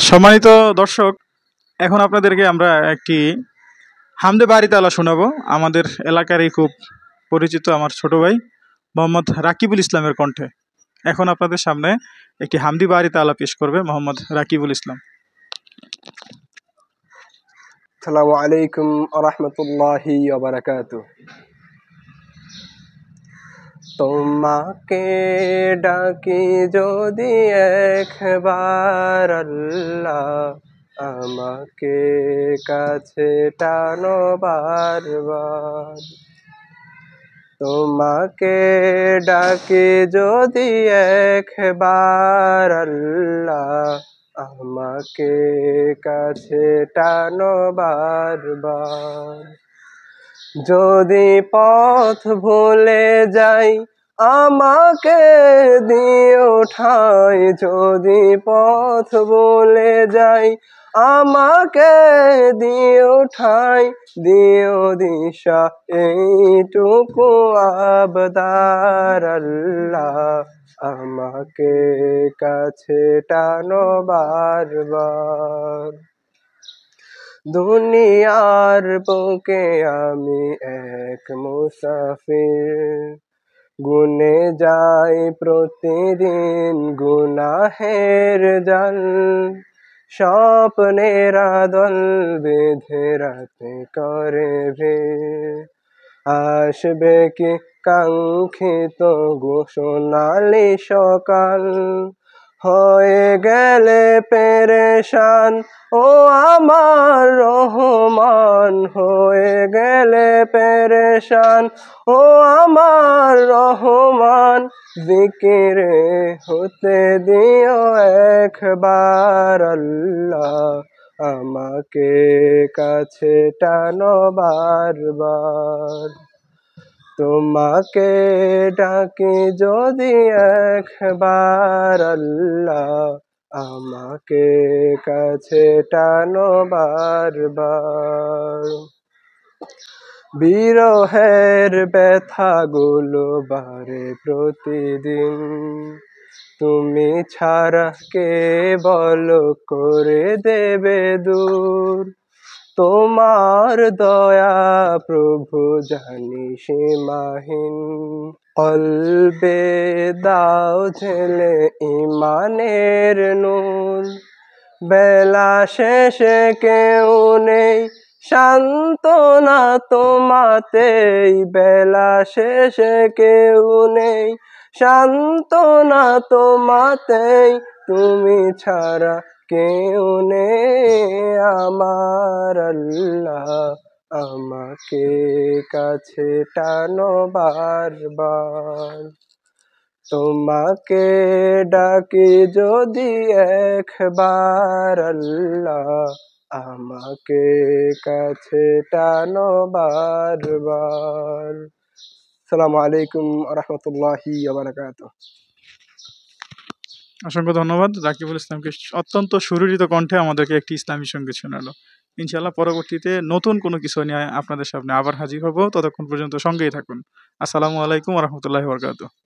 সম্মানিত দর্শক, এখন আপনাদেরকে আমরা একটি হামদে বাড়ি তালা শোনাবো। আমাদের এলাকারই খুব পরিচিত আমার ছোট ভাই মোহাম্মদ রাকিবুল ইসলামের কণ্ঠে। এখন আপনাদের সামনে একটি হামদি বাড়ি তালা পেশ করবে মোহাম্মদ রাকিবুল ইসলাম। আসসালামু আলাইকুম ওয়া রাহমাতুল্লাহি ওয়া বারাকাতুহু। তোমাকে ডাকি যদি একবার আল্লাহ, আমাকে কাছে টানো বারবার। তোমাকে ডাকি যদি একবার আল্লাহ, আমাকে কাছে টানো বারবার। যদি পথ ভুলে যাই আমাকে দিও ঠাঁই, যদি পথ ভুলে যাই আমাকে দিও ঠাঁই, দিও দিশা এইটুকু আবদার আল্লাহ, আমাকে কাছে টানো বারবার। দুনিয়ার বুকে আমি এক মুসাফির, গুনে যাই প্রতিদিন গুনাহের জাল। স্বপ্নের দল বেঁধে রাতে করে ভিড়, আসবে কি কাঙ্ক্ষিত সোনালি সকাল। হয়ে গেলে পেরেশান ও আমার রহমান, হয়ে গেলে পেরেশান ও আমার রহমান। জিকিরে হতে দিও একবার আল্লাহ, আমাকে কাছে টানো বারবার। তোমাকে ডাকি যদি একবার আল্লাহ, আমাকে কাছে টানো বারবার। বিরহের ব্যথাগুলো বাড়ে প্রতিদিন, তুমি ছাড়া কে বলো করে দেবে দূর। তোমার দয়া প্রভু জানি সীমাহীন, কলবে দাও ঝেলে ইমানের নূর। বেলা শেষে কেউ নেই সান্ত্বনা তোমাতেই, বেলা শেষে কেউ নেই সান্ত্বনা তোমাতেই। তুমি ছাড়া কেউ নেই আমার আল্লাহ, আমাকে কাছে টানো বারবার। তোমাকে ডাকি যদি একবার আল্লাহ, আমাকে কাছে টানো বারবার। আসসালামু আলাইকুম ওয়া রাহমাতুল্লাহি ওয়া বারাকাতুহু। অসংখ্য ধন্যবাদ রাকিবুল ইসলামকে, অত্যন্ত সুররিত কণ্ঠে আমাদেরকে একটি ইসলামী সঙ্গীত শোনালো। ইনশাআল্লাহ পরবর্তীতে নতুন কোনো কিছু নিয়ে আপনাদের সামনে আবার হাজির হব। ততক্ষণ পর্যন্ত সঙ্গেই থাকুন। আসসালামু আলাইকুম ওয়া রাহমাতুল্লাহি ওয়া বারাকাতুহু।